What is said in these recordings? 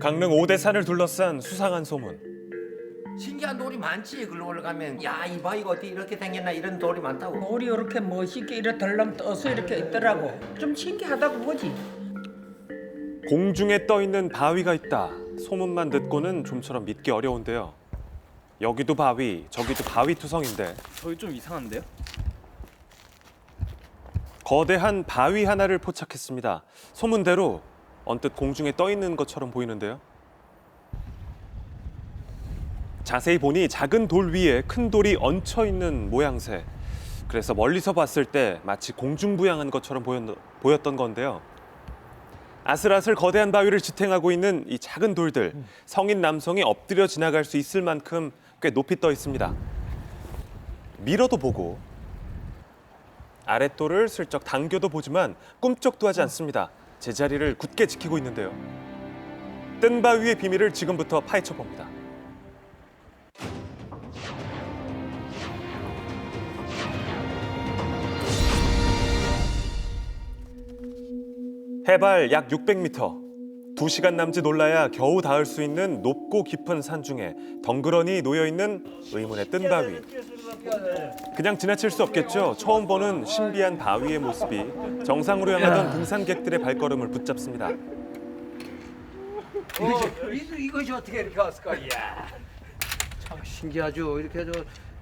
강릉 오대산을 둘러싼 수상한 소문. 신기한 돌이 많지. 글로 올라가면 야, 이 바위가 어떻게 이렇게 생겼나 이런 돌이 많다고. 돌이 이렇게 멋있게 이렇게 덜렁 떠서 이렇게 있더라고. 좀 신기하다고 보지. 공중에 떠 있는 바위가 있다. 소문만 듣고는 좀처럼 믿기 어려운데요. 여기도 바위, 저기도 바위 투성인데 저기 좀 이상한데요? 거대한 바위 하나를 포착했습니다. 소문대로 언뜻 공중에 떠 있는 것처럼 보이는데요. 자세히 보니 작은 돌 위에 큰 돌이 얹혀 있는 모양새. 그래서 멀리서 봤을 때 마치 공중부양한 것처럼 보였던 건데요. 아슬아슬 거대한 바위를 지탱하고 있는 이 작은 돌들, 성인 남성이 엎드려 지나갈 수 있을 만큼 꽤 높이 떠 있습니다. 밀어도 보고 아랫돌을 슬쩍 당겨도 보지만 꿈쩍도 하지 않습니다. 제자리를 굳게 지키고 있는데요. 뜬 바위의 비밀을 지금부터 파헤쳐 봅니다. 해발 약 600m. 2시간 남짓 올라야 겨우 닿을 수 있는 높고 깊은 산 중에 덩그러니 놓여있는 의문의 뜬 바위. 그냥 지나칠 수 없겠죠. 처음 보는 신비한 바위의 모습이 정상으로 향하던 등산객들의 발걸음을 붙잡습니다. 이것이 어떻게 이렇게 왔을까? 이야, 참 신기하죠. 이렇게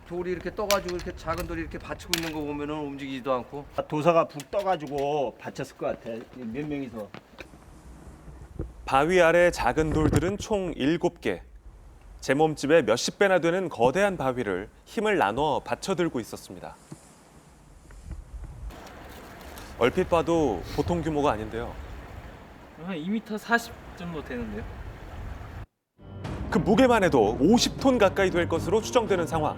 돌이 이렇게 떠가지고 이렇게 작은 돌이 이렇게 받치고 있는 거 보면은 움직이지도 않고. 도사가 북 떠가지고 받쳤을 것 같아. 몇 명이서. 바위 아래 작은 돌들은 총 7개. 제 몸집의 몇십 배나 되는 거대한 바위를 힘을 나눠 받쳐들고 있었습니다. 얼핏 봐도 보통 규모가 아닌데요. 한 2m 40 정도 되는데요? 그 무게만 해도 50톤 가까이 될 것으로 추정되는 상황.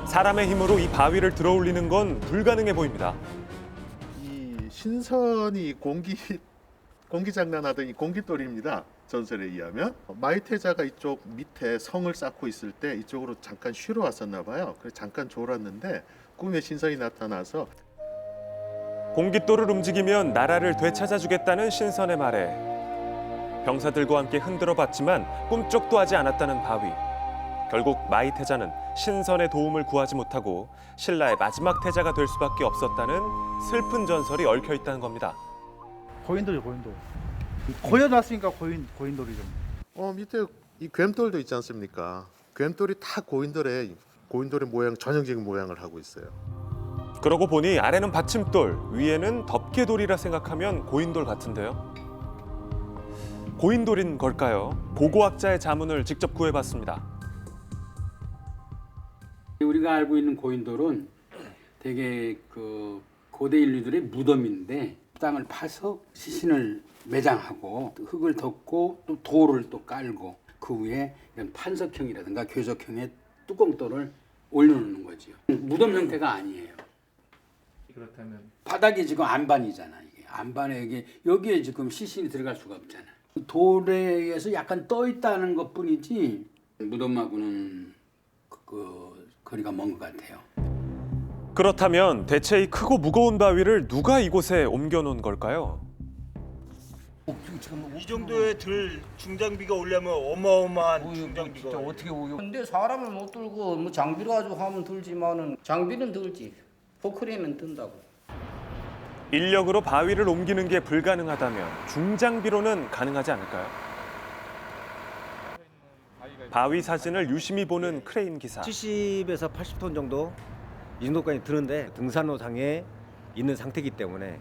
사람의 힘으로 이 바위를 들어올리는 건 불가능해 보입니다. 이 신선이 공기장난하던 이 공깃돌입니다. 전설에 의하면 마이태자가 이쪽 밑에 성을 쌓고 있을 때 이쪽으로 잠깐 쉬러 왔었나 봐요. 그래서 잠깐 졸았는데 꿈에 신선이 나타나서 공깃돌을 움직이면 나라를 되찾아주겠다는 신선의 말에 병사들과 함께 흔들어 봤지만 꿈쩍도 하지 않았다는 바위. 결국 마이태자는 신선의 도움을 구하지 못하고 신라의 마지막 태자가 될 수밖에 없었다는 슬픈 전설이 얽혀 있다는 겁니다. 고인돌이요, 고인돌. 고여놨으니까 고인돌이죠. 밑에 이 괸돌도 있지 않습니까? 괸돌이 다 고인돌의 모양 전형적인 모양을 하고 있어요. 그러고 보니 아래는 받침돌, 위에는 덮개돌이라 생각하면 고인돌 같은데요. 고인돌인 걸까요? 고고학자의 자문을 직접 구해봤습니다. 우리가 알고 있는 고인돌은 되게 그 고대 인류들의 무덤인데 땅을 파서 시신을 매장하고 흙을 덮고 또 돌을 또 깔고 그 위에 이런 판석형이라든가 교석형의 뚜껑돌을 올려놓는 거죠. 무덤 형태가 아니에요. 그렇다면 바닥이 지금 안반이잖아. 이게 안반에 여기에 지금 시신이 들어갈 수가 없잖아. 돌에 의해서 약간 떠 있다는 것뿐이지 무덤하고는 그 거리가 먼 것 같아요. 그렇다면 대체 이 크고 무거운 바위를 누가 이곳에 옮겨놓은 걸까요? 이 정도의 들 중장비가 오려면 어마어마한 중장비가. 진짜 어떻게 오요? 근데 사람을 못 들고 뭐 장비로 가지고 하면 들지만은 장비는 들지. 포크레인은 든다고. 인력으로 바위를 옮기는 게 불가능하다면 중장비로는 가능하지 않을까요? 바위 사진을 유심히 보는 크레인 기사. 70에서 80톤 정도 이 정도까지 드는데 등산로상에 있는 상태이기 때문에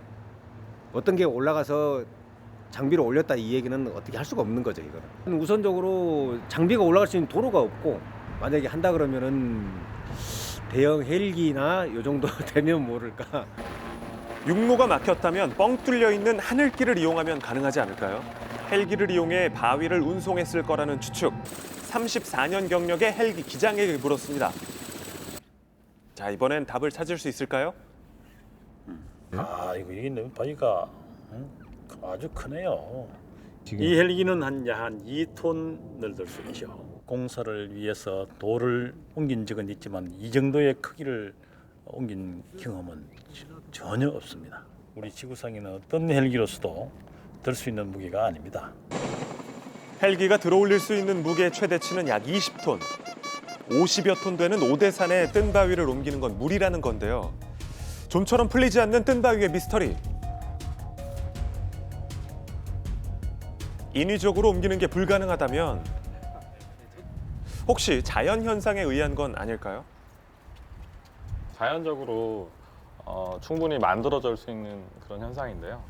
어떤 게 올라가서 장비를 올렸다 이 얘기는 어떻게 할 수가 없는 거죠. 이거는 우선적으로 장비가 올라갈 수 있는 도로가 없고 만약에 한다 그러면은 대형 헬기나 요 정도 되면 모를까. 육로가 막혔다면 뻥 뚫려 있는 하늘길을 이용하면 가능하지 않을까요? 헬기를 이용해 바위를 운송했을 거라는 추측. 34년 경력의 헬기 기장에게 물었습니다. 자, 이번엔 답을 찾을 수 있을까요? 이게 바위가 아주 크네요. 이 헬기는 한 2톤을 들 수 있죠. 공사를 위해서 돌을 옮긴 적은 있지만 이 정도의 크기를 옮긴 경험은 전혀 없습니다. 우리 지구상에는 어떤 헬기로서도 들 수 있는 무게가 아닙니다. 헬기가 들어올릴 수 있는 무게 최대치는 약 20톤. 50여 톤 되는 오대산의 뜬바위를 옮기는 건 무리라는 건데요. 좀처럼 풀리지 않는 뜬바위의 미스터리. 인위적으로 옮기는 게 불가능하다면 혹시 자연 현상에 의한 건 아닐까요? 자연적으로 충분히 만들어질 수 있는 그런 현상인데요.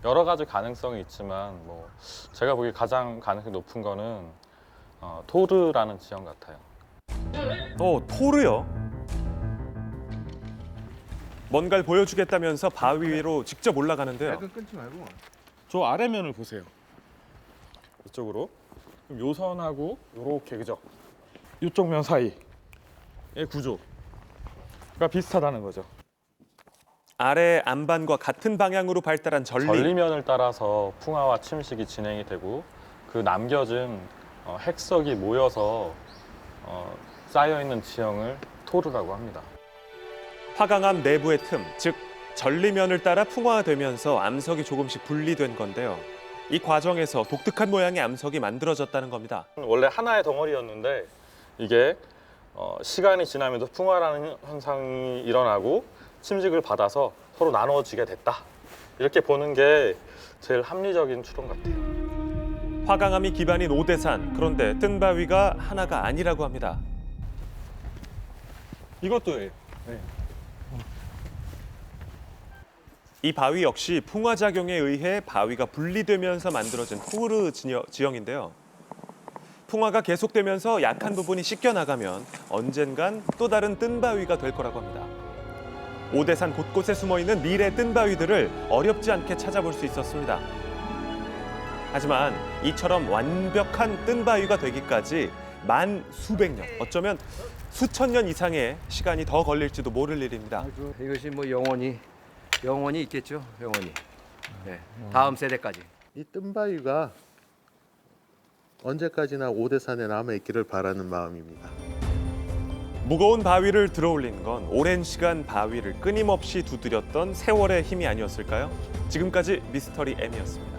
여러 가지 가능성이 있지만 뭐 제가 보기에 가장 가능성이 높은 거는 토르라는 지형 같아요. 토르요? 뭔가를 보여주겠다면서 바위 위로 직접 올라가는데요. 끊지 말고. 저 아래면을 보세요. 이쪽으로 요선하고 이렇게 그죠? 이쪽 면 사이의 구조가 비슷하다는 거죠. 아래 안반과 같은 방향으로 발달한 전리면을 따라서 풍화와 침식이 진행이 되고 그 남겨진 핵석이 모여서 쌓여 있는 지형을 토르라고 합니다. 화강암 내부의 틈, 즉 전리면을 따라 풍화되면서 암석이 조금씩 분리된 건데요. 이 과정에서 독특한 모양의 암석이 만들어졌다는 겁니다. 원래 하나의 덩어리였는데 이게 시간이 지나면서 풍화라는 현상이 일어나고 침식을 받아서 서로 나눠지게 됐다. 이렇게 보는 게 제일 합리적인 추론 같아요. 화강암이 기반인 오대산, 그런데 뜬바위가 하나가 아니라고 합니다. 이것도예요. 이 바위 역시 풍화작용에 의해 바위가 분리되면서 만들어진 토르 지형인데요. 풍화가 계속되면서 약한 부분이 씻겨나가면 언젠간 또 다른 뜬바위가 될 거라고 합니다. 오대산 곳곳에 숨어있는 미래 뜬바위들을 어렵지 않게 찾아볼 수 있었습니다. 하지만 이처럼 완벽한 뜬바위가 되기까지 만 수백 년, 어쩌면 수천 년 이상의 시간이 더 걸릴지도 모를 일입니다. 이것이 뭐 영원히 있겠죠. 영원히. 네. 다음 세대까지. 이 뜬바위가 언제까지나 오대산에 남아있기를 바라는 마음입니다. 무거운 바위를 들어올린 건 오랜 시간 바위를 끊임없이 두드렸던 세월의 힘이 아니었을까요? 지금까지 미스터리 M이었습니다.